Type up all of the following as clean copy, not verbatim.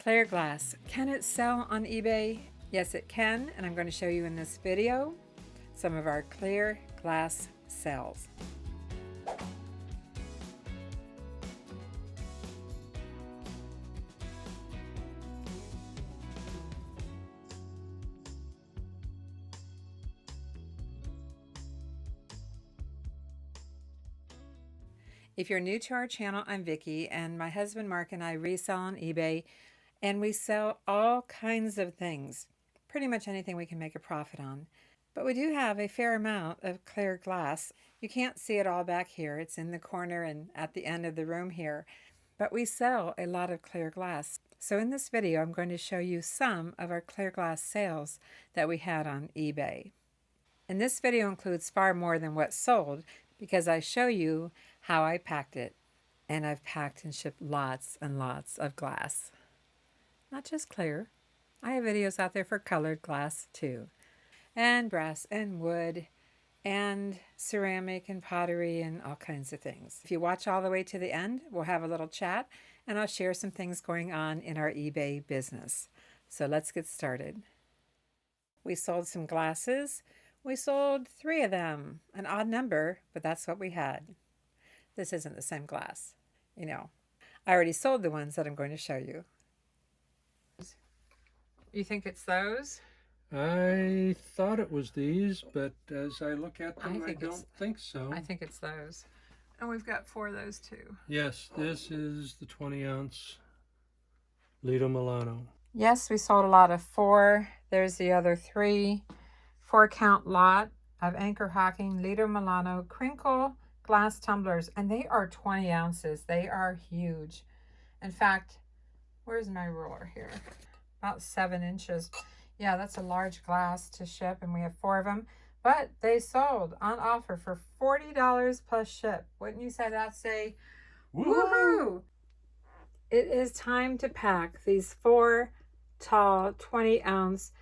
Clear glass. Can it sell on eBay? Yes, it can, and I'm going to show you in this video some of our clear glass sales. If you're new to our channel, I'm Vicki, and my husband Mark and I resell on eBay, and we sell all kinds of things, pretty much anything we can make a profit on. But we do have a fair amount of clear glass. You can't see it all back here. It's in the corner and at the end of the room here. But we sell a lot of clear glass. So in this video, I'm going to show you some of our clear glass sales that we had on eBay. And this video includes far more than what's sold because I show you how I packed it. And I've packed and shipped lots and lots of glass. Not just clear. I have videos out there for colored glass too. And brass and wood and ceramic and pottery and all kinds of things. If you watch all the way to the end, we'll have a little chat and I'll share some things going on in our eBay business. So let's get started. We sold some glasses. We sold 3 of them, an odd number, but that's what we had. This isn't the same glass, you know. I already sold the ones that I'm going to show you. You think it's those? I thought it was these, but as I look at them, I don't think so. I think it's those. And we've got 4 of those too. Yes, this is the 20-ounce Lido Milano. Yes, we sold a lot of 4. There's the other 3. 4-count lot of Anchor Hocking Lido Milano crinkle glass tumblers, and they are 20 ounces. They are huge. In fact, where's my ruler here? About 7 inches. Yeah, that's a large glass to ship, and we have 4 of them. But they sold on offer for $40 plus ship. Wouldn't you say that's a woohoo? It is time to pack these 4 tall 20-ounce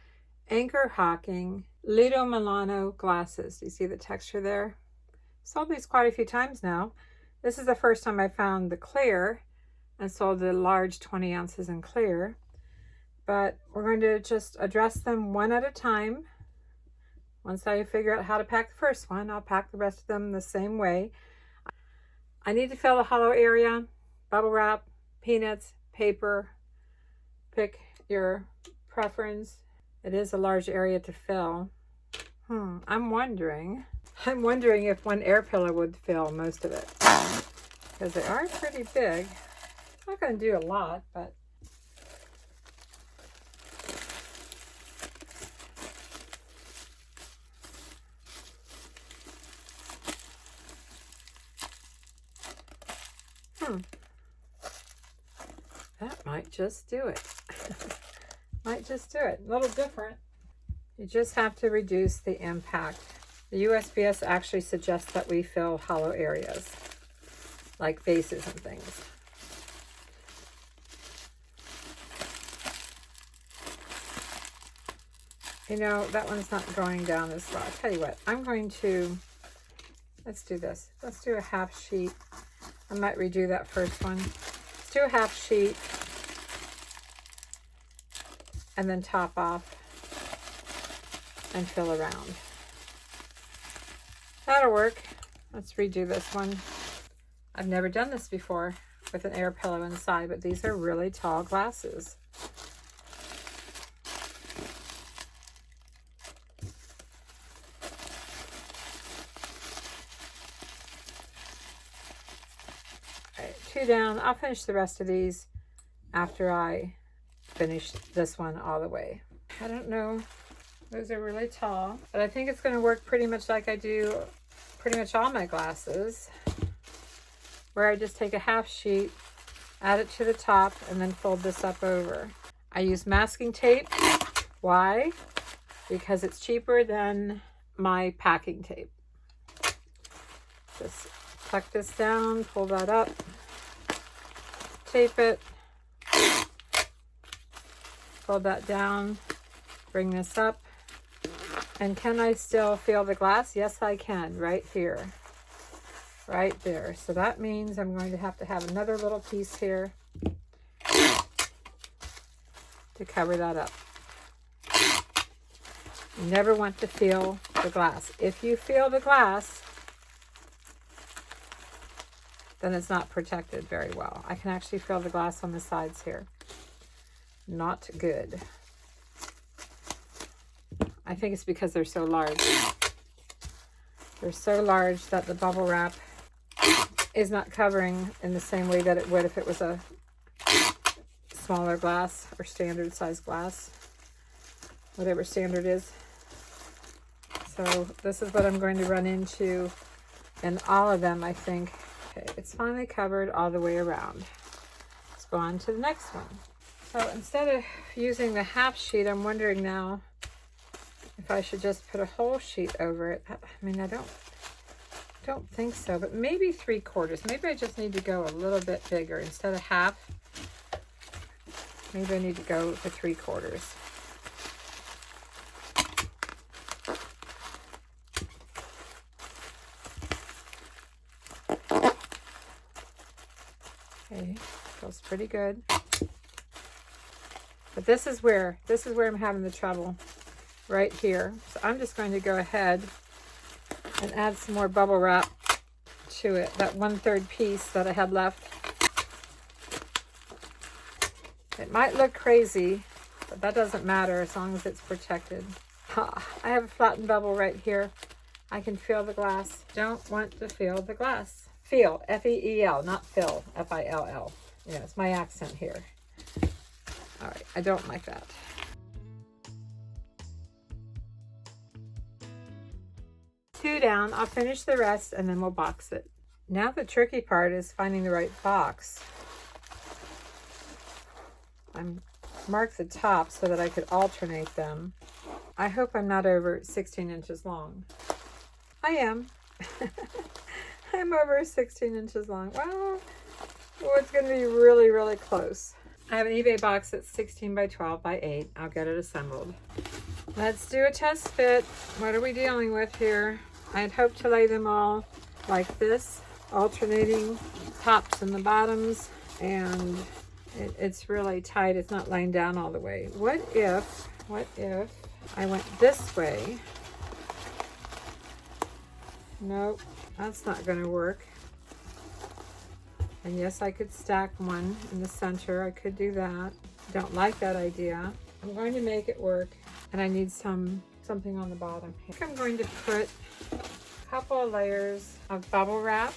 Anchor Hocking Lido Milano glasses. Do you see the texture there? Sold these quite a few times now. This is the first time I found the clear and sold the large 20 ounces in clear. But we're going to just address them one at a time. Once I figure out how to pack the first one, I'll pack the rest of them the same way. I need to fill the hollow area, bubble wrap, peanuts, paper. Pick your preference. It is a large area to fill. I'm wondering if one air pillow would fill most of it. Because they are pretty big. I'm not going to do a lot, but that might just do it. Might just do it. A little different. You just have to reduce the impact. The USPS actually suggests that we fill hollow areas, like bases and things. You know, that one's not going down as well. I'll tell you what, I'm going to, let's do this. Let's do a half sheet. I might redo that first one. Let's do a half sheet and then top off and fill around. That'll work. Let's redo this one. I've never done this before with an air pillow inside, but these are really tall glasses. All right, 2 down. I'll finish the rest of these after I finish this one all the way. I don't know. Those are really tall, but I think it's going to work pretty much like I do pretty much all my glasses, where I just take a half sheet, add it to the top, and then fold this up over. I use masking tape. Why? Because it's cheaper than my packing tape. Just tuck this down, pull that up, tape it, fold that down, bring this up. And can I still feel the glass? Yes, I can, right here. Right there. So that means I'm going to have another little piece here. to cover that up. You never want to feel the glass. If you feel the glass, then it's not protected very well. I can actually feel the glass on the sides here. Not good. I think it's because they're so large. They're so large that the bubble wrap is not covering in the same way that it would if it was a smaller glass or standard size glass, whatever standard is. So this is what I'm going to run into in all of them, I think. Okay, it's finally covered all the way around. Let's go on to the next one. So instead of using the half sheet, I'm wondering now if I should just put a whole sheet over it. I mean, I don't think so, but maybe 3/4. Maybe I just need to go a little bit bigger. Instead of half, maybe I need to go for 3/4. Okay, feels pretty good. But this is where I'm having the trouble, right here. So I'm just going to go ahead and add some more bubble wrap to it, that 1/3 piece that I had left. It might look crazy, but that doesn't matter as long as it's protected. I have a flattened bubble right here. I can feel the glass. Don't want to feel the glass. Feel, F-E-E-L, not fill, F-I-L-L. Yeah, it's my accent here. All right, I don't like that. Two down, I'll finish the rest and then we'll box it. Now the tricky part is finding the right box. I'm marked the top so that I could alternate them. I hope I'm not over 16 inches long. I am. I'm over 16 inches long. Well, it's going to be really, really close. I have an eBay box that's 16 by 12 by 8. I'll get it assembled. Let's do a test fit. What are we dealing with here? I'd hoped to lay them all like this, alternating tops and the bottoms, and it's really tight. It's not laying down all the way. What if I went this way? Nope, that's not going to work. And yes, I could stack one in the center. I could do that. Don't like that idea. I'm going to make it work, and I need something on the bottom here. I think I'm going to put a couple of layers of bubble wrap.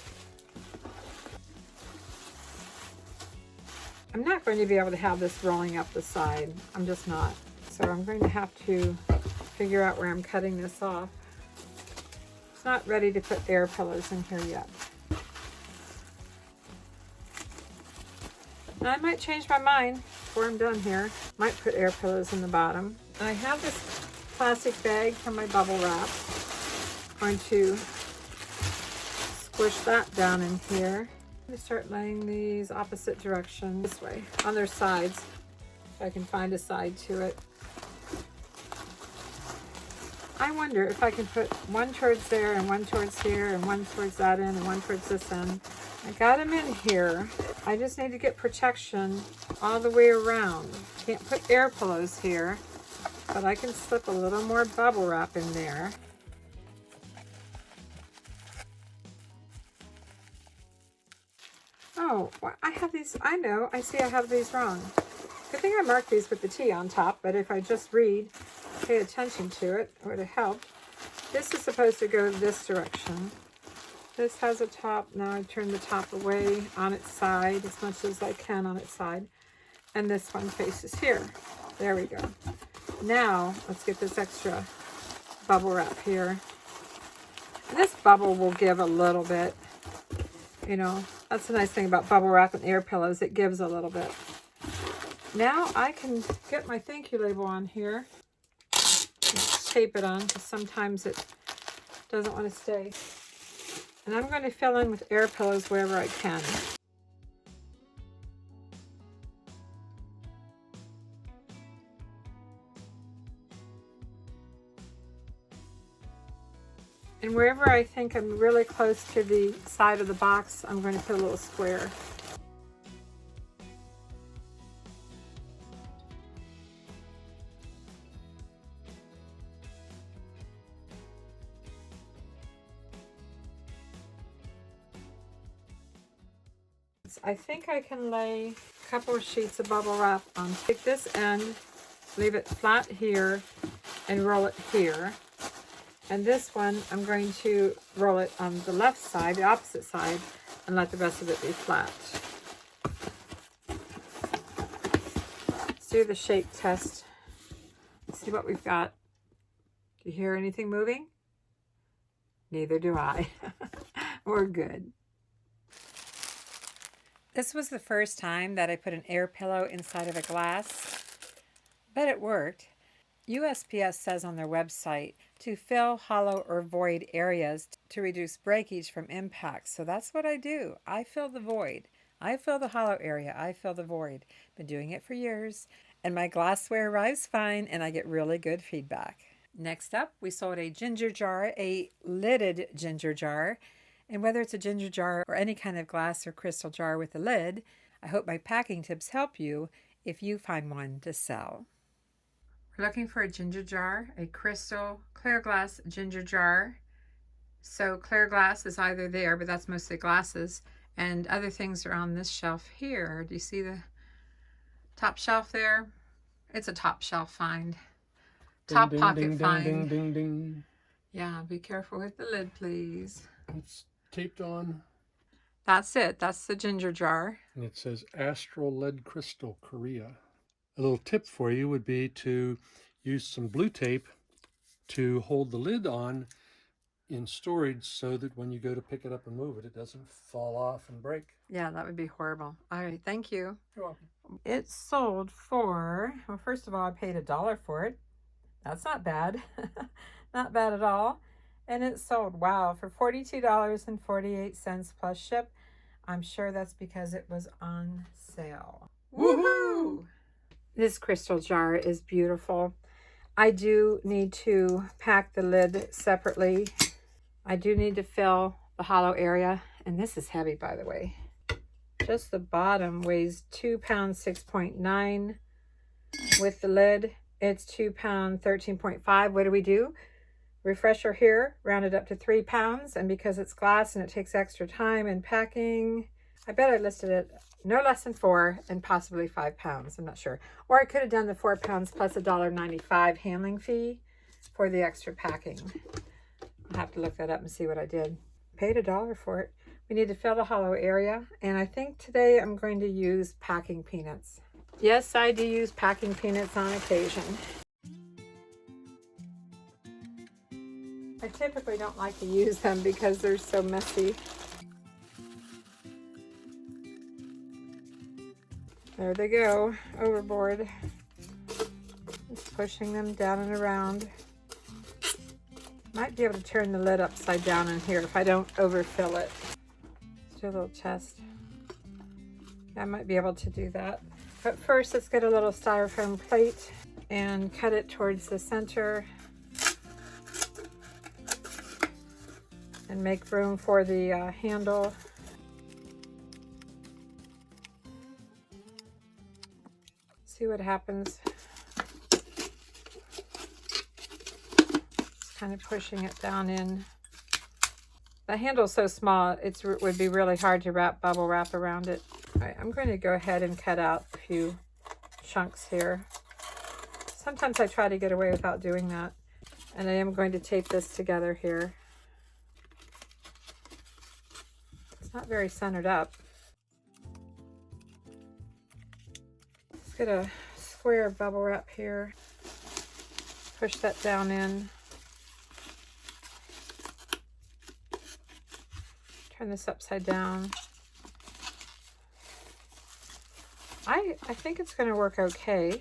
I'm not going to be able to have this rolling up the side. I'm just not. So I'm going to have to figure out where I'm cutting this off. It's not ready to put air pillows in here yet. Now I might change my mind before I'm done here. Might put air pillows in the bottom. And I have this plastic bag for my bubble wrap. I'm going to squish that down in here. I'm going to start laying these opposite direction this way on their sides. If I can find a side to it. I wonder if I can put one towards there and one towards here and one towards that end and one towards this end. I got them in here. I just need to get protection all the way around. Can't put air pillows here, but I can slip a little more bubble wrap in there. Oh, well, I have these, I know, I see I have these wrong. Good thing I marked these with the T on top, but if I just pay attention to it, it would have helped. This is supposed to go this direction. This has a top. Now I turn the top away on its side as much as I can on its side. And this one faces here. There we go. Now let's get this extra bubble wrap here. And this bubble will give a little bit. You know, that's the nice thing about bubble wrap and air pillows. It gives a little bit. Now I can get my thank you label on here. Tape it on because sometimes it doesn't want to stay. And I'm going to fill in with air pillows wherever I can. And wherever I think I'm really close to the side of the box, I'm going to put a little square. I think I can lay a couple of sheets of bubble wrap on. Take this end, leave it flat here, and roll it here. And this one, I'm going to roll it on the left side, the opposite side, and let the rest of it be flat. Let's do the shape test. See what we've got. Do you hear anything moving? Neither do I. We're good. This was the first time that I put an air pillow inside of a glass, but it worked. USPS says on their website to fill hollow or void areas to reduce breakage from impacts. So that's what I do. I fill the void. I fill the hollow area. I fill the void. Been doing it for years, and my glassware arrives fine, and I get really good feedback. Next up, we sold a ginger jar, a lidded ginger jar. And whether it's a ginger jar or any kind of glass or crystal jar with a lid, I hope my packing tips help you if you find one to sell. We're looking for a ginger jar, a crystal clear glass ginger jar. So clear glass is either there, but that's mostly glasses, and other things are on this shelf here. Do you see the top shelf there? It's a top shelf find. Top pocket find. Ding, ding, ding. Yeah, be careful with the lid, please. It's taped on. That's it. That's the ginger jar. And it says Astral Lead Crystal, Korea. A little tip for you would be to use some blue tape to hold the lid on in storage so that when you go to pick it up and move it, it doesn't fall off and break. Yeah, that would be horrible. All right, thank you. You're welcome. It sold for, well, first of all, I paid $1 for it. That's not bad. Not bad at all. And it sold, wow, for $42.48 plus ship. I'm sure that's because it was on sale. Woohoo! This crystal jar is beautiful. I do need to pack the lid separately. I do need to fill the hollow area. And this is heavy, by the way. Just the bottom weighs 2 pounds 6.9. With the lid, it's 2 pound 13.5. What do? Refresher here, round it up to 3 pounds. And because it's glass and it takes extra time in packing, I bet I listed it no less than 4 and possibly 5 pounds. I'm not sure. Or I could have done the 4 pounds plus $1.95 handling fee for the extra packing. I'll have to look that up and see what I did. Paid $1 for it. We need to fill the hollow area. And I think today I'm going to use packing peanuts. Yes, I do use packing peanuts on occasion. I typically don't like to use them because they're so messy. There they go, overboard. Just pushing them down and around. Might be able to turn the lid upside down in here if I don't overfill it. Let's do a little test. I might be able to do that. But first, let's get a little styrofoam plate and cut it towards the center. And make room for the handle. See what happens. Just kind of pushing it down in. The handle's so small, it would be really hard to wrap bubble wrap around it. All right, I'm going to go ahead and cut out a few chunks here. Sometimes I try to get away without doing that. And I am going to tape this together here. It's not very centered up. Let's get a square of bubble wrap here. Push that down in. Turn this upside down. I think it's going to work okay.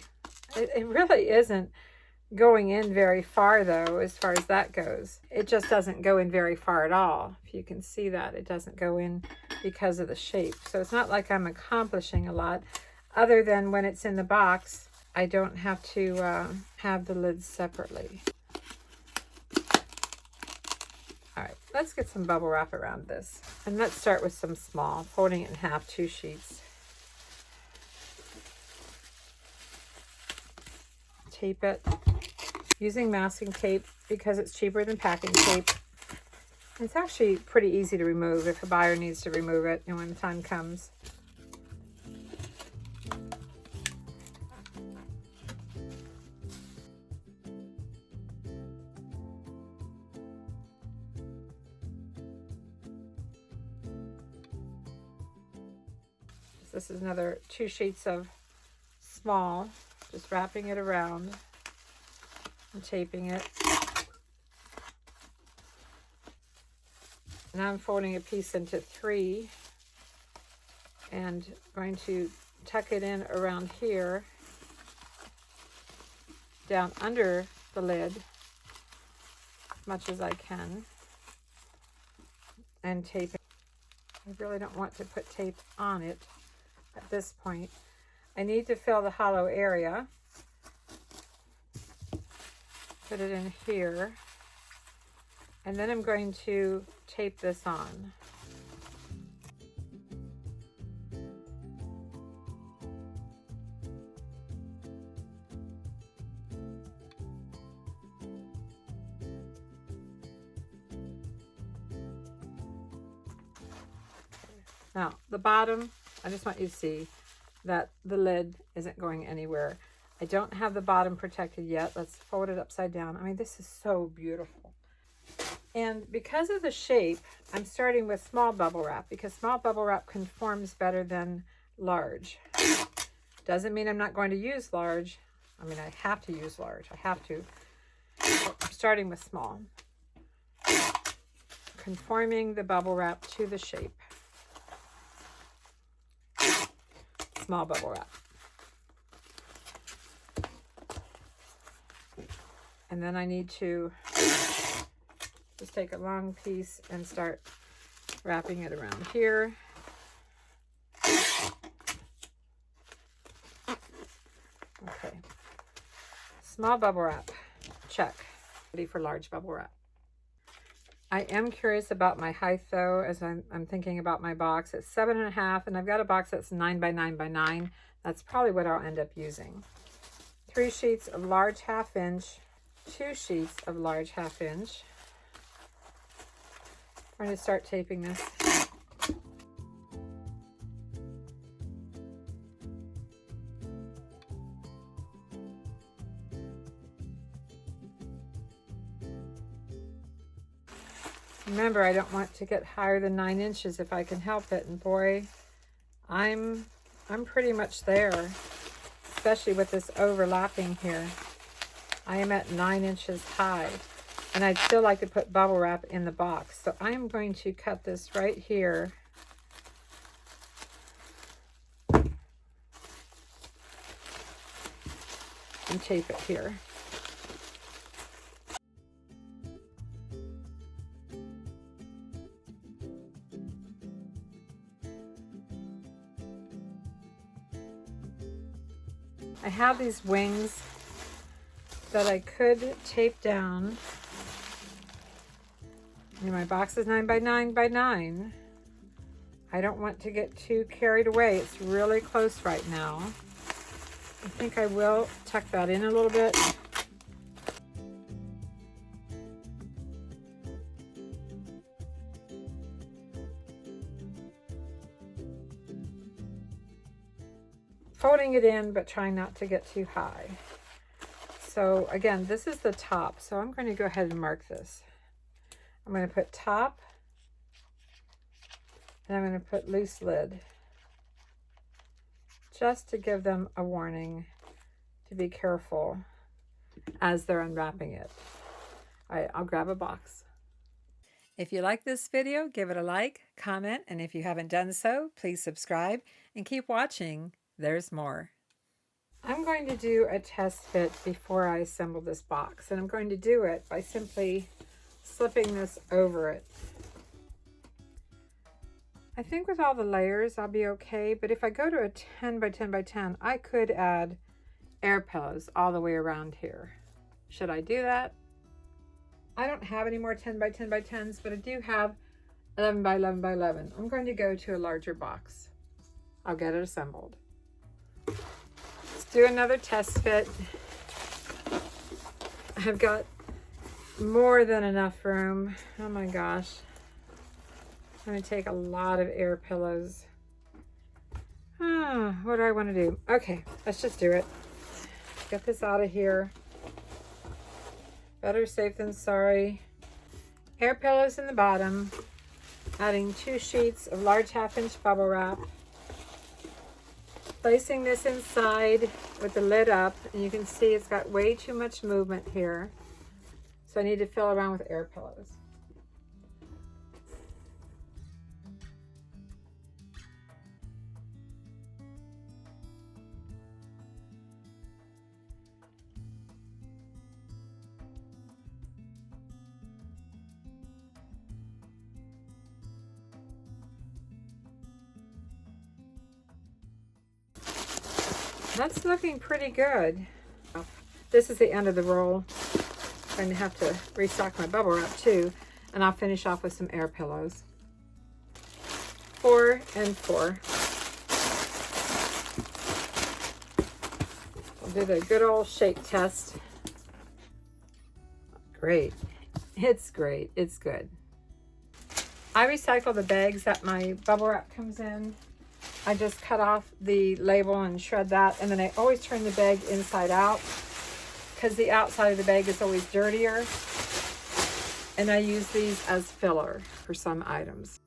It really isn't going in very far, though, as far as that goes. It just doesn't go in very far at all. If you can see that, it doesn't go in because of the shape. So it's not like I'm accomplishing a lot, other than when it's in the box, I don't have to have the lids separately. All right, let's get some bubble wrap around this. And let's start with some small, folding it in half, 2 sheets. Tape it using masking tape because it's cheaper than packing tape. It's actually pretty easy to remove if a buyer needs to remove it and when the time comes. This is another 2 sheets of small, just wrapping it around and taping it. Now I'm folding a piece into 3 and going to tuck it in around here, down under the lid as much as I can, and tape it. I really don't want to put tape on it at this point. I need to fill the hollow area. Put it in here, and then I'm going to tape this on. Now, the bottom, I just want you to see that the lid isn't going anywhere. I don't have the bottom protected yet. Let's fold it upside down. I mean, this is so beautiful. And because of the shape, I'm starting with small bubble wrap because small bubble wrap conforms better than large. Doesn't mean I'm not going to use large. I mean, I have to use large. I have to. So I'm starting with small. Conforming the bubble wrap to the shape. Small bubble wrap. And then I need to just take a long piece and start wrapping it around here. Okay. Small bubble wrap. Check. Ready for large bubble wrap. I am curious about my height though, as I'm thinking about my box. It's 7.5, and I've got a box that's 9 by 9 by 9. That's probably what I'll end up using. 3 sheets of large 1/2 inch, 2 sheets of large 1/2 inch. I'm going to start taping this. Remember, I don't want to get higher than 9 inches if I can help it. And boy, I'm pretty much there, especially with this overlapping here. I am at 9 inches high, and I'd still like to put bubble wrap in the box. So I'm going to cut this right here. And tape it here. I have these wings that I could tape down. And my box is 9 by 9 by 9. I don't want to get too carried away. It's really close right now. I think I will tuck that in a little bit. Folding it in, but trying not to get too high. So again, this is the top. So I'm going to go ahead and mark this. I'm going to put top, and I'm going to put loose lid, just to give them a warning to be careful as they're unwrapping it. All right, I'll grab a box. If you like this video, give it a like, comment, and if you haven't done so, please subscribe and keep watching. There's more. I'm going to do a test fit before I assemble this box, and I'm going to do it by simply slipping this over it. I think with all the layers I'll be okay, but if I go to a 10 by 10 by 10, I could add air pillows all the way around here. Should I do that? I don't have any more 10 by 10 by 10s, but I do have 11 by 11 by 11. I'm going to go to a larger box. I'll get it assembled. Let's do another test fit. I've got more than enough room. Oh my gosh. I'm going to take a lot of air pillows. What do I want to do? Okay, let's just do it. Get this out of here. Better safe than sorry. Air pillows in the bottom. Adding 2 sheets of large 1/2 inch bubble wrap. Placing this inside with the lid up, and you can see it's got way too much movement here. So I need to fill around with air pillows. That's looking pretty good. This is the end of the roll. I'm going to have to restock my bubble wrap too, and I'll finish off with some air pillows. 4 and 4. I'll do the good old shake test. Great. It's great. It's good. I recycle the bags that my bubble wrap comes in. I just cut off the label and shred that, and then I always turn the bag inside out because the outside of the bag is always dirtier, and I use these as filler for some items.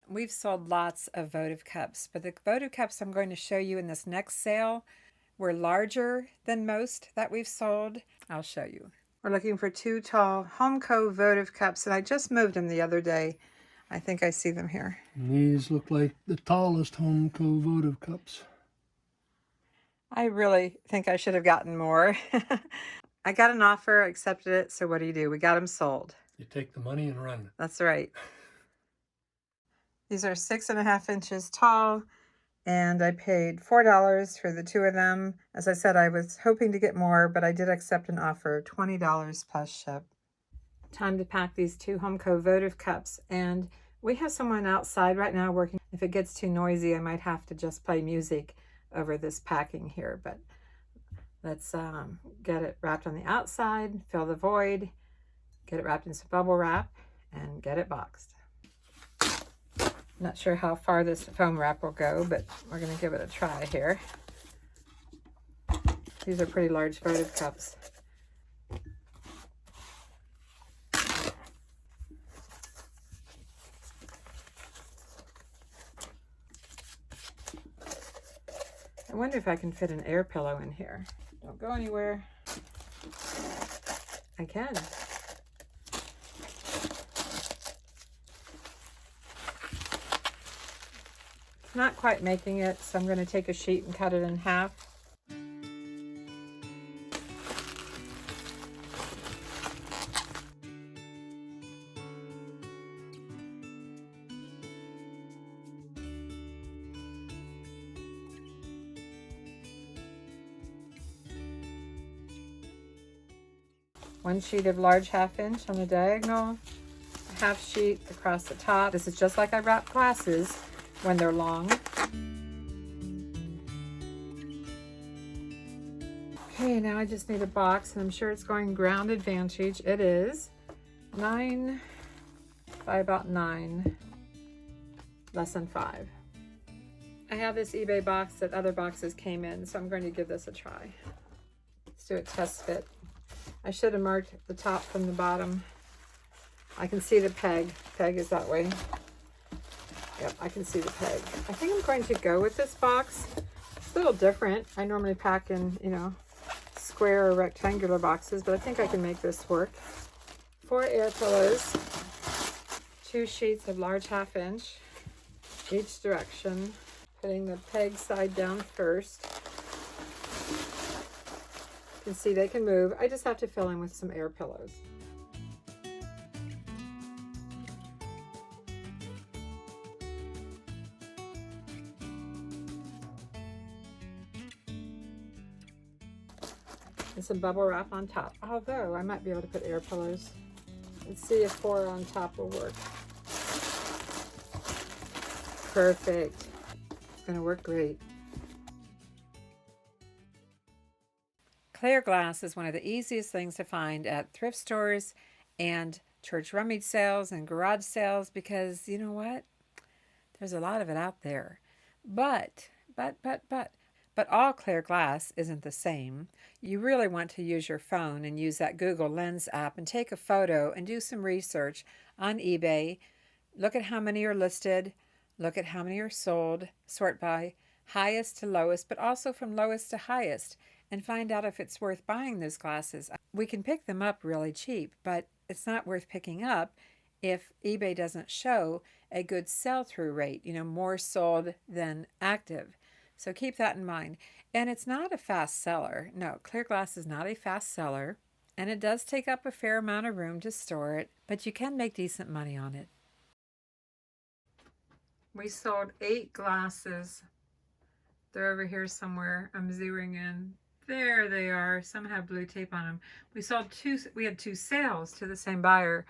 We've sold lots of votive cups, but the votive cups I'm going to show you in this next sale were larger than most that we've sold. I'll show you. We're looking for 2 tall Homeco votive cups, and I just moved them the other day. I think I see them here. And these look like the tallest Homeco votive cups. I really think I should have gotten more. I got an offer, accepted it, so what do? We got them sold. You take the money and run. That's right. These are 6.5 inches tall, and I paid $4 for the 2 of them. As I said, I was hoping to get more, but I did accept an offer, $20 plus ship. Time to pack these 2 Homeco votive cups, and we have someone outside right now working. If it gets too noisy, I might have to just play music over this packing here, but let's get it wrapped on the outside, fill the void, get it wrapped in some bubble wrap, and get it boxed. Not sure how far this foam wrap will go, but we're going to give it a try here. These are pretty large votive cups. I wonder if I can fit an air pillow in here. Don't go anywhere. I can. Not quite making it, so I'm going to take a sheet and cut it in half. One sheet of large 1/2 inch on the diagonal, a half sheet across the top. This is just like I wrap glasses when they're long. Okay, now I just need a box, and I'm sure it's going ground advantage. It is 9 by about 9, less than 5. I have this eBay box that other boxes came in, so I'm going to give this a try. Let's do a test fit. I should have marked the top from the bottom. I can see the peg. Peg is that way. Yep, I can see the peg. I think I'm going to go with this box. It's a little different. I normally pack in, square or rectangular boxes, but I think I can make this work. 4 air pillows, 2 sheets of large 1/2 inch, each direction. Putting the peg side down first. You can see they can move. I just have to fill in with some air pillows. And some bubble wrap on top, although I might be able to put air pillows. Let's see if 4 on top will work. Perfect. It's going to work great. Clear glass is one of the easiest things to find at thrift stores and church rummage sales and garage sales, because you know what? There's a lot of it out there. But all clear glass isn't the same. You really want to use your phone and use that Google Lens app and take a photo and do some research on eBay. Look at how many are listed. Look at how many are sold. Sort by highest to lowest, but also from lowest to highest, and find out if it's worth buying those glasses. We can pick them up really cheap, but it's not worth picking up if eBay doesn't show a good sell-through rate, more sold than active. So keep that in mind. And it's not a fast seller. No, clear glass is not a fast seller. And it does take up a fair amount of room to store it, but you can make decent money on it. We sold 8 glasses. They're over here somewhere. I'm zooming in. There they are. Some have blue tape on them. We had 2 sales to the same buyer.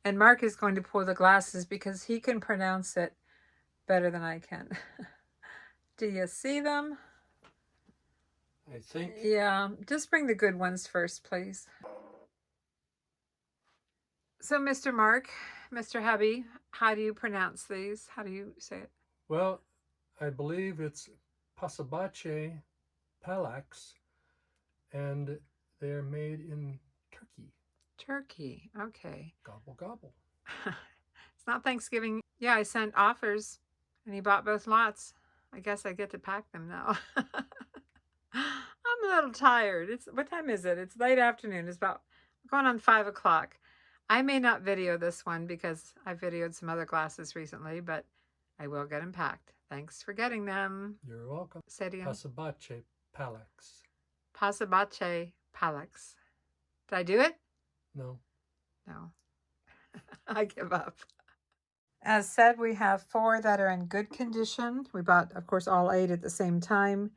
And Mark is going to pull the glasses because he can pronounce it better than I can. Do you see them? I think. Yeah, just bring the good ones first, please. So, Mr. Mark, Mr. Hubby, how do you pronounce these? How do you say it? Well, I believe it's Pasabache Palax, and they're made in Turkey. Turkey, okay. Gobble, gobble. It's not Thanksgiving. Yeah, I sent offers, and he bought both lots. I guess I get to pack them now. I'm a little tired. What time is it? It's late afternoon. It's about going on 5 o'clock. I may not video this one because I videoed some other glasses recently, but I will get them packed. Thanks for getting them. You're welcome. Say it again. Pasabache Palax. Pasabache Palax. Did I do it? No. No. I give up. As said, we have 4 that are in good condition. We bought, of course, all 8 at the same time.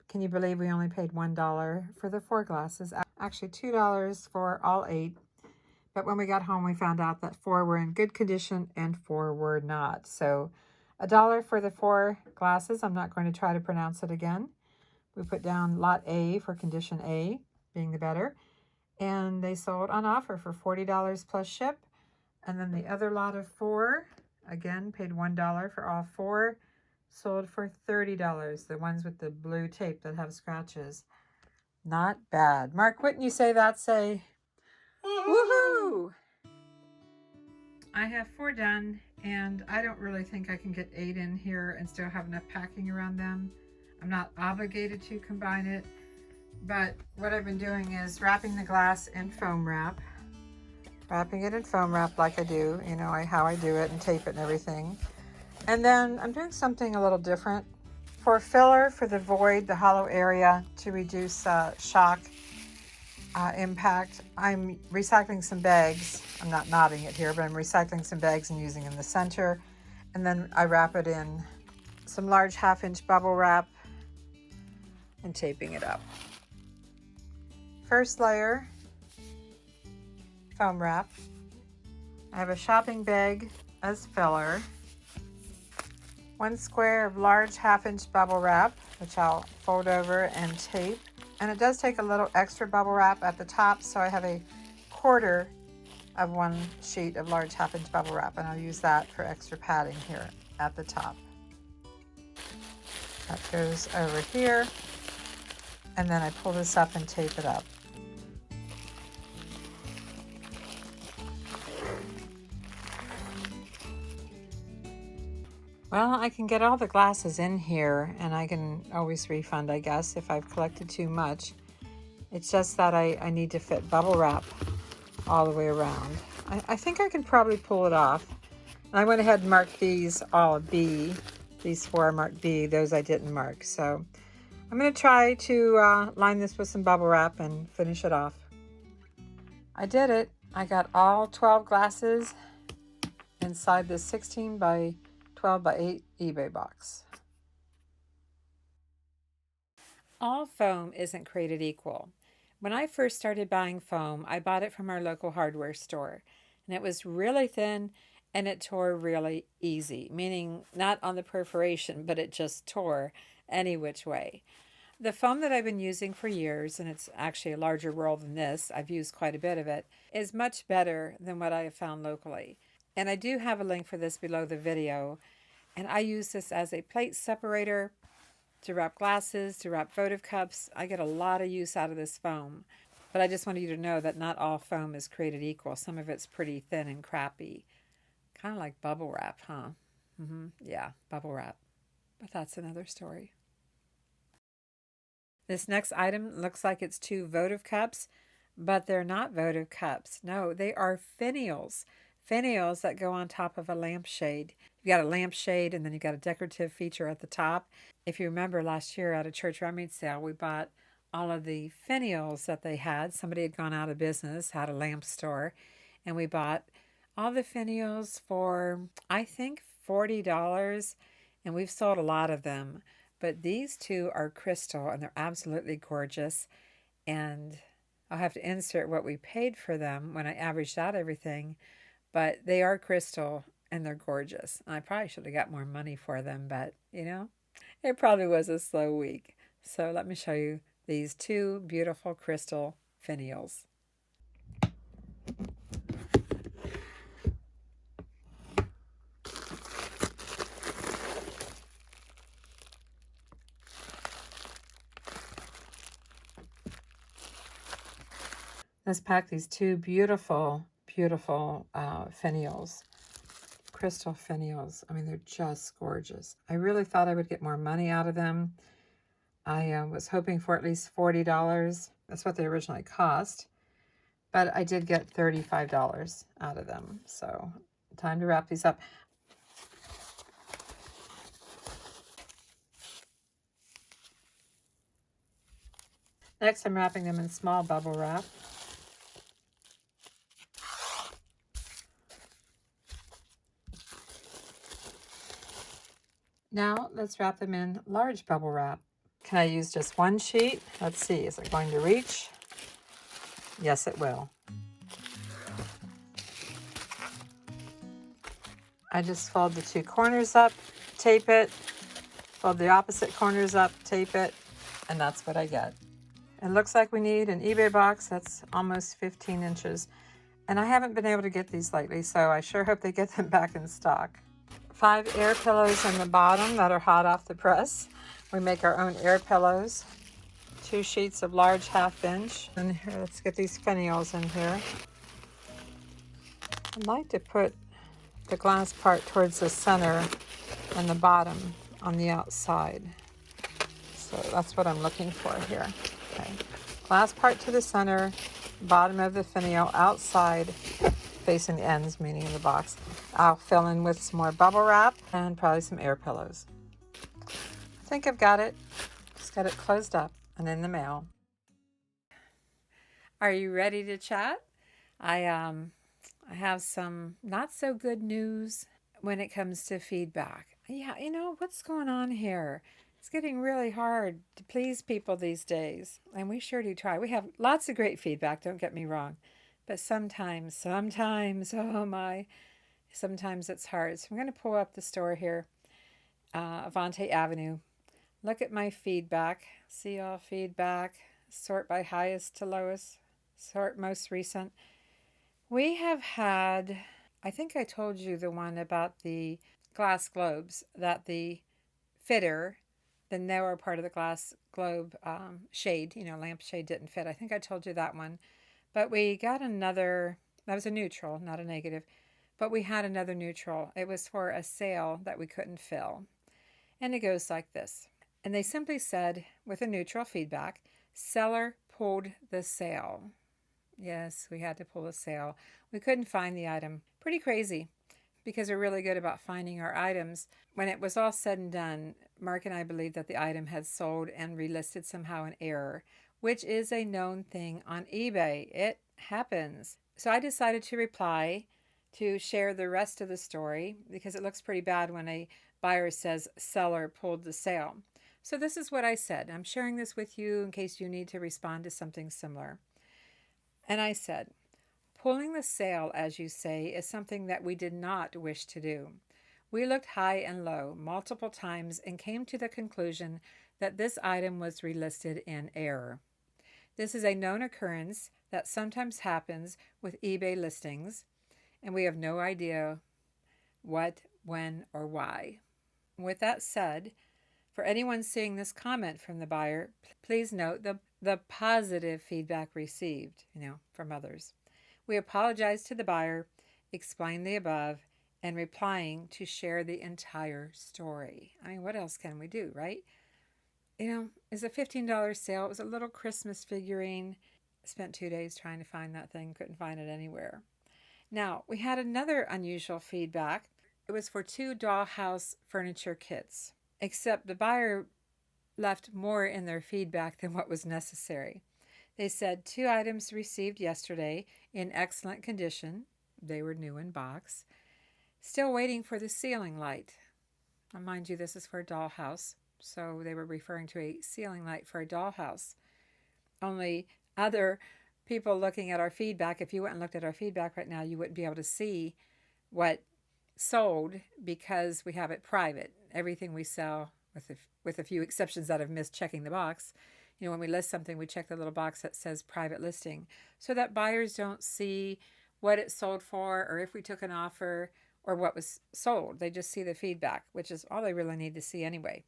Can you believe we only paid $1 for the 4 glasses? Actually, $2 for all 8. But when we got home, we found out that 4 were in good condition and 4 were not. So $1 for the 4 glasses. I'm not going to try to pronounce it again. We put down lot A for condition A, being the better. And they sold on offer for $40 plus ship. And then the other lot of 4, again, paid $1 for all 4. Sold for $30, the ones with the blue tape that have scratches. Not bad. Mark, wouldn't you say that? Say, woohoo! I have 4 done, and I don't really think I can get 8 in here and still have enough packing around them. I'm not obligated to combine it, but what I've been doing is wrapping the glass in foam wrap. Wrapping it in foam wrap like I do, how I do it, and tape it and everything. And then I'm doing something a little different. For filler for the void, the hollow area, to reduce shock impact, I'm recycling some bags. I'm not knotting it here, but I'm recycling some bags and using in the center. And then I wrap it in some large 1/2-inch bubble wrap and taping it up. First layer, foam wrap. I have a shopping bag as filler. 1 square of large 1/2-inch bubble wrap, which I'll fold over and tape. And it does take a little extra bubble wrap at the top, so I have a 1/4 of 1 sheet of large 1/2-inch bubble wrap, and I'll use that for extra padding here at the top. That goes over here, and then I pull this up and tape it up. Well, I can get all the glasses in here, and I can always refund, I guess, if I've collected too much. It's just that I need to fit bubble wrap all the way around. I think I can probably pull it off. And I went ahead and marked these all B. These 4 are marked B. Those I didn't mark. So I'm going to try to line this with some bubble wrap and finish it off. I did it. I got all 12 glasses inside this 16 by 12 by 8 eBay box. All foam isn't created equal. When I first started buying foam, I bought it from our local hardware store, and it was really thin and it tore really easy, meaning not on the perforation, but it just tore any which way. The foam that I've been using for years, and it's actually a larger roll than this, I've used quite a bit of it, is much better than what I have found locally. And I do have a link for this below the video. And I use this as a plate separator to wrap glasses, to wrap votive cups. I get a lot of use out of this foam. But I just wanted you to know that not all foam is created equal. Some of it's pretty thin and crappy. Kind of like bubble wrap, huh? Yeah, bubble wrap. but that's another story. This next item looks like it's 2 votive cups, but they're not votive cups. No, they are finials. Finials that go on top of a lampshade. You got a lampshade and then you got a decorative feature at the top. If you remember last year at a church rummage sale, we bought all of the finials that they had. Somebody had gone out of business, had a lamp store, and we bought all the finials for, I think, $40, and we've sold a lot of them. But these 2 are crystal and they're absolutely gorgeous. And I'll have to insert what we paid for them when I averaged out everything. But they are crystal and they're gorgeous. And I probably should have got more money for them, but it probably was a slow week. So let me show you these 2 beautiful crystal finials. Let's pack these 2 beautiful, beautiful finials, crystal finials. I mean, they're just gorgeous. I really thought I would get more money out of them. I was hoping for at least $40. That's what they originally cost. But I did get $35 out of them. So time to wrap these up. Next, I'm wrapping them in small bubble wrap. Now, let's wrap them in large bubble wrap. Can I use just 1 sheet? Let's see, is it going to reach? Yes, it will. I just fold the 2 corners up, tape it, fold the opposite corners up, tape it, and that's what I get. It looks like we need an eBay box that's almost 15 inches. And I haven't been able to get these lately, so I sure hope they get them back in stock. 5 air pillows in the bottom that are hot off the press. We make our own air pillows. 2 sheets of large 1/2 inch. And here, let's get these finials in here. I'd like to put the glass part towards the center and the bottom on the outside. So that's what I'm looking for here. Okay. Glass part to the center, bottom of the finial outside, facing the ends, meaning the box. I'll fill in with some more bubble wrap and probably some air pillows. I think I've got it. Just got it closed up and in the mail. Are you ready to chat? I have some not so good news when it comes to feedback. Yeah, what's going on here? It's getting really hard to please people these days, and we sure do try. We have lots of great feedback, don't get me wrong, but sometimes, oh my, sometimes it's hard. So I'm going to pull up the store here, avanteavenue. Look at my feedback. See all feedback. Sort by highest to lowest. Sort most recent. We have had, I think I told you the one about the glass globes that the fitter, the narrow part of the glass globe shade, lamp shade didn't fit. I think I told you that one. But we got another, that was a neutral, not a negative. But we had another neutral. It was for a sale that we couldn't fill. And it goes like this. And they simply said, with a neutral feedback, seller pulled the sale. Yes, we had to pull a sale. We couldn't find the item. Pretty crazy, because we're really good about finding our items. When it was all said and done, Mark and I believed that the item had sold and relisted somehow in error, which is a known thing on eBay. It happens. So I decided to reply to share the rest of the story, because it looks pretty bad when a buyer says seller pulled the sale. So this is what I said. I'm sharing this with you in case you need to respond to something similar. And I said, pulling the sale, as you say, is something that we did not wish to do. We looked high and low multiple times and came to the conclusion that this item was relisted in error. This is a known occurrence that sometimes happens with eBay listings, and we have no idea what, when, or why. With that said, for anyone seeing this comment from the buyer, please note the positive feedback received, from others. We apologize to the buyer, explain the above, and replying to share the entire story. I mean, what else can we do, right? It's a $15 sale. It was a little Christmas figurine. Spent 2 days trying to find that thing, couldn't find it anywhere. Now, we had another unusual feedback. It was for 2 dollhouse furniture kits, except the buyer left more in their feedback than what was necessary. They said 2 items received yesterday in excellent condition. They were new in box. Still waiting for the ceiling light. Now, mind you, this is for a dollhouse, so they were referring to a ceiling light for a dollhouse. Only other people looking at our feedback, if you went and looked at our feedback right now, you wouldn't be able to see what sold because we have it private. Everything we sell, with a few exceptions that have missed checking the box, when we list something, we check the little box that says private listing so that buyers don't see what it sold for or if we took an offer or what was sold. They just see the feedback, which is all they really need to see anyway.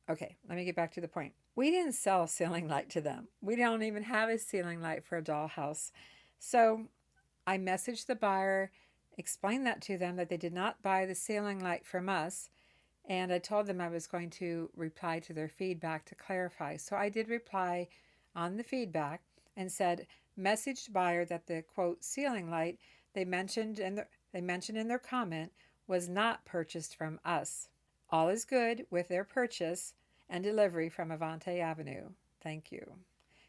Okay, let me get back to the point. We didn't sell a ceiling light to them. We don't even have a ceiling light for a dollhouse. So I messaged the buyer, explained that to them that they did not buy the ceiling light from us, and I told them I was going to reply to their feedback to clarify. So I did reply on the feedback and said, messaged buyer that the quote ceiling light they mentioned in their comment was not purchased from us. All is good with their purchase and delivery from Avante-Avenue. Thank you.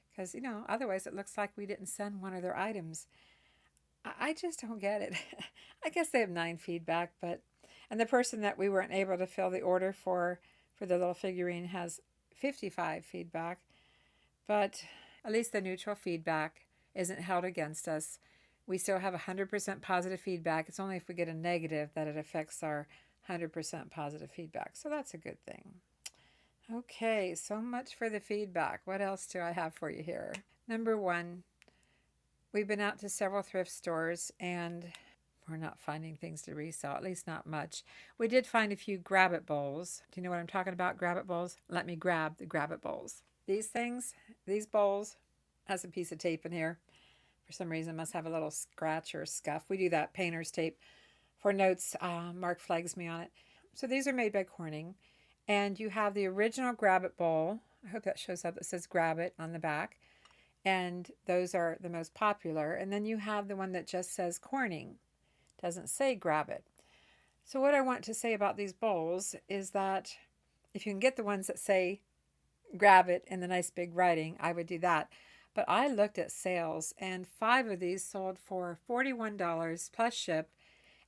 Because, otherwise it looks like we didn't send one of their items. I just don't get it. I guess they have 9 feedback, and the person that we weren't able to fill the order for the little figurine has 55 feedback. But at least the neutral feedback isn't held against us. We still have 100% positive feedback. It's only if we get a negative that it affects our 100% positive feedback. So that's a good thing. Okay, so much for the feedback. What else do I have for you here? Number 1, we've been out to several thrift stores and we're not finding things to resell, at least not much. We did find a few grab-it bowls. Do you know what I'm talking about, grab-it bowls? Let me grab the grab-it bowls. These bowls, has a piece of tape in here. For some reason, must have a little scratch or scuff. We do that painter's tape for notes. Mark flags me on it. So these are made by Corning. And you have the original grab-it bowl. I hope that shows up. It says grab-it on the back. And those are the most popular. And then you have the one that just says Corning. Doesn't say grab-it. So what I want to say about these bowls is that if you can get the ones that say grab it in the nice big writing, I would do that. But I looked at sales and 5 of these sold for $41 plus ship,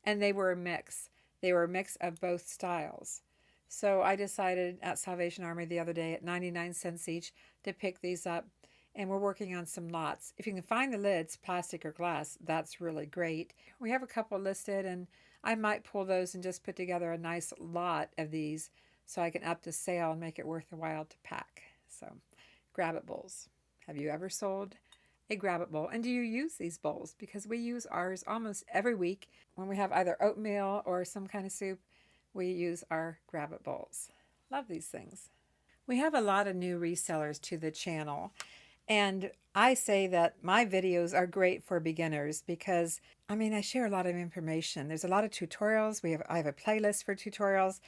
and they were a mix. They were a mix of both styles. So I decided at Salvation Army the other day at 99 cents each to pick these up, and we're working on some lots. If you can find the lids, plastic or glass, that's really great. We have a couple listed, and I might pull those and just put together a nice lot of these so I can up the sale and make it worth the while to pack. So, grab-it bowls. Have you ever sold a grab-it bowl? And do you use these bowls? Because we use ours almost every week. When we have either oatmeal or some kind of soup, we use our grab-it bowls. Love these things. We have a lot of new resellers to the channel. And I say that my videos are great for beginners because, I share a lot of information. There's a lot of tutorials. I have a playlist for tutorials,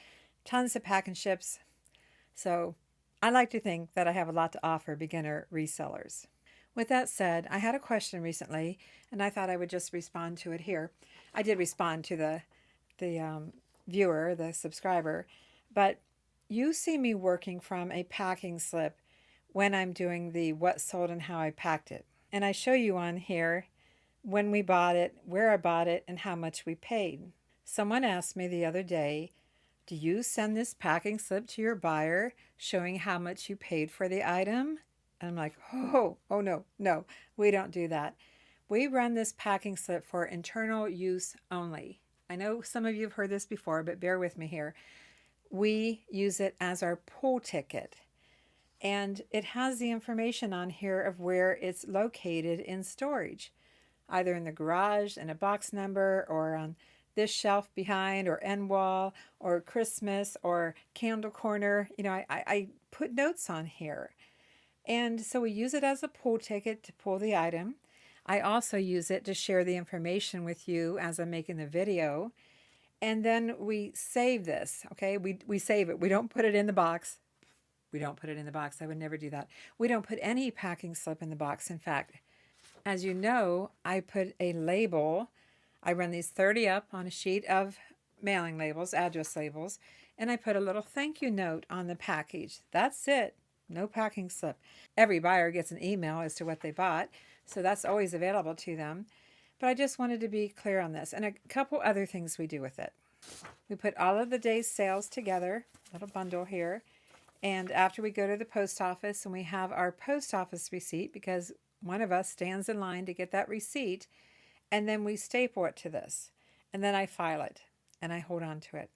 tons of pack and ships. So I like to think that I have a lot to offer beginner resellers. With that said, I had a question recently, and I thought I would just respond to it here. I did respond to the viewer, the subscriber, but you see me working from a packing slip when I'm doing the what sold and how I packed it. And I show you on here when we bought it, where I bought it, and how much we paid. Someone asked me the other day, do you send this packing slip to your buyer showing how much you paid for the item? And I'm like, oh no, we don't do that. We run this packing slip for internal use only. I know some of you have heard this before, but bear with me here. We use it as our pool ticket. And it has the information on here of where it's located in storage, either in the garage, in a box number, or on this shelf behind, or end wall, or Christmas, or candle corner. I put notes on here. And so we use it as a pull ticket to pull the item. I also use it to share the information with you as I'm making the video. And then we save this, okay? We save it. We don't put it in the box. We don't put it in the box. I would never do that. We don't put any packing slip in the box. In fact, as you know, I put a label. I run these 30 up on a sheet of mailing labels, address labels, and I put a little thank you note on the package. That's it. No packing slip. Every buyer gets an email as to what they bought, so that's always available to them. But I just wanted to be clear on this. And a couple other things we do with it. We put all of the day's sales together, little bundle here. And after we go to the post office and we have our post office receipt, because one of us stands in line to get that receipt, and then we staple it to this. And then I file it and I hold on to it.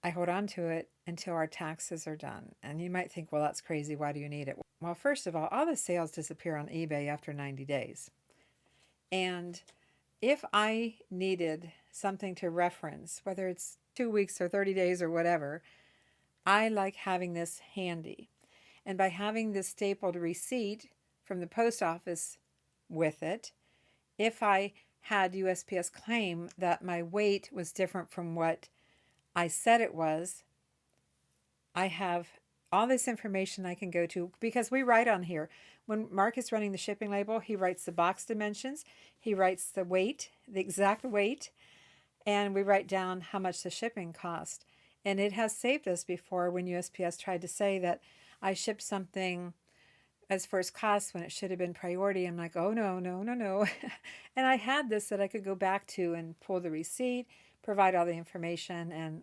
I hold on to it until our taxes are done. And you might think, well, that's crazy. Why do you need it? Well, first of all the sales disappear on eBay after 90 days. And if I needed something to reference, whether it's 2 weeks or 30 days or whatever, I like having this handy. And by having this stapled receipt from the post office with it, if I had USPS claim that my weight was different from what I said it was, I have all this information I can go to because we write on here. When Mark is running the shipping label, he writes the box dimensions, he writes the weight, the exact weight, and we write down how much the shipping cost. And it has saved us before when USPS tried to say that I shipped something as first class when it should have been priority. I'm like, oh no, no, no, no. And I had this that I could go back to and pull the receipt, provide all the information, and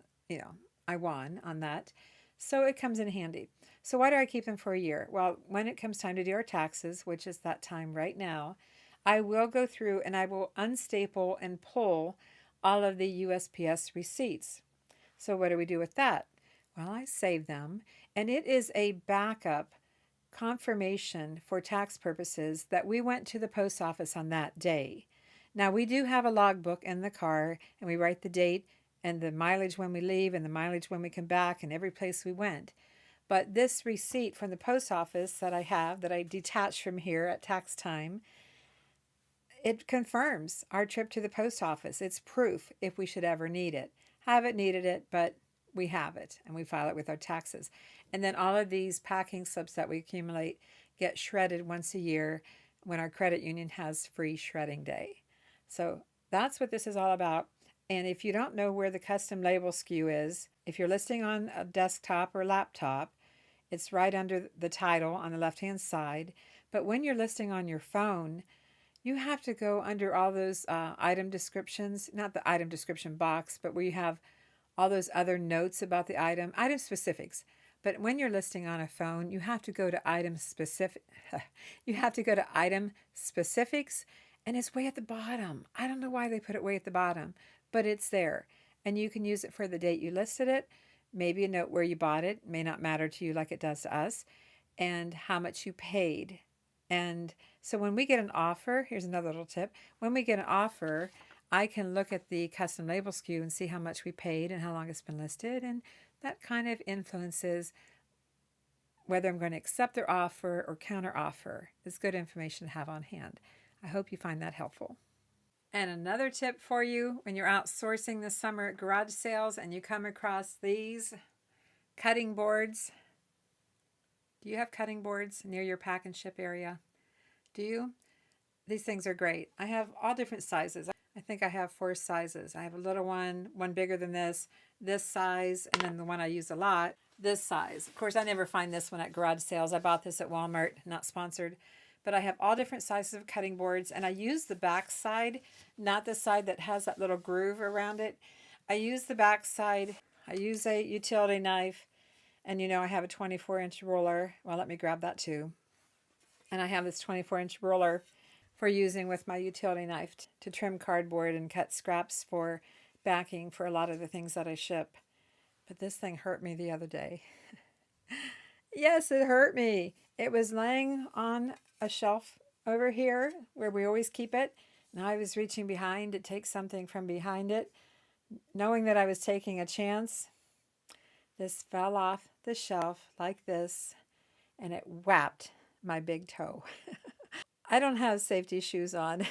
I won on that. So it comes in handy. So why do I keep them for a year? Well, when it comes time to do our taxes, which is that time right now, I will go through and I will unstaple and pull all of the USPS receipts. So what do we do with that? Well, I save them, and it is a backup confirmation for tax purposes that we went to the post office on that day. Now, we do have a logbook in the car, and we write the date and the mileage when we leave and the mileage when we come back and every place we went. But this receipt from the post office that I have, that I detached from here at tax time, it confirms our trip to the post office. It's proof if we should ever need it. Haven't needed it, but we have it and we file it with our taxes. And then all of these packing slips that we accumulate get shredded once a year when our credit union has free shredding day. So that's what this is all about. And if you don't know where the custom label SKU is, if you're listing on a desktop or laptop, it's right under the title on the left hand side. But when you're listing on your phone, you have to go under all those item descriptions, not the item description box, but where you have all those other notes about the item specifics. But when you're listing on a phone, you have to go to item specific. You have to go to item specifics, and it's way at the bottom. I don't know why they put it way at the bottom, but it's there, and you can use it for the date you listed it. Maybe a note where you bought it may not matter to you like it does to us, and how much you paid. And so when we get an offer, here's another little tip. When we get an offer, I can look at the custom label SKU and see how much we paid and how long it's been listed. And that kind of influences whether I'm going to accept their offer or counter offer. It's good information to have on hand. I hope you find that helpful. And another tip for you when you're out sourcing this summer at garage sales and you come across these cutting boards. Do you have cutting boards near your pack and ship area? Do you? These things are great. I have all different sizes. I think I have 4 sizes. I have a little one bigger than this size, and then the one I use a lot, this size. Of course, I never find this one at garage sales. I bought this at Walmart, not sponsored. But I have all different sizes of cutting boards, and I use the back side, not the side that has that little groove around it. I use the back side. I use a utility knife, and I have a 24-inch ruler. Well, let me grab that too. And I have this 24-inch ruler for using with my utility knife to trim cardboard and cut scraps for backing for a lot of the things that I ship. But this thing hurt me the other day. Yes, it hurt me. It was laying on a shelf over here where we always keep it. And I was reaching behind to take something from behind it. Knowing that I was taking a chance, this fell off the shelf like this, and it whapped my big toe. I don't have safety shoes on.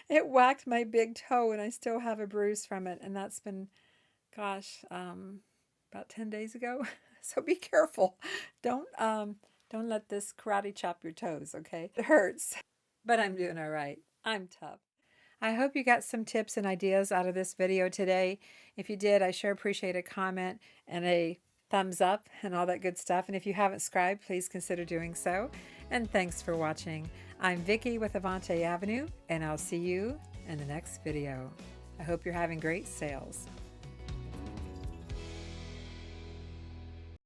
It whacked my big toe, and I still have a bruise from it, and that's been gosh, about 10 days ago. So be careful. Don't let this karate chop your toes, okay? It hurts, but I'm doing all right. I'm tough. I hope you got some tips and ideas out of this video today. If you did, I sure appreciate a comment and a thumbs up and all that good stuff. And if you haven't subscribed, please consider doing so. And thanks for watching. I'm Vicki with Avante Avenue, and I'll see you in the next video. I hope you're having great sales.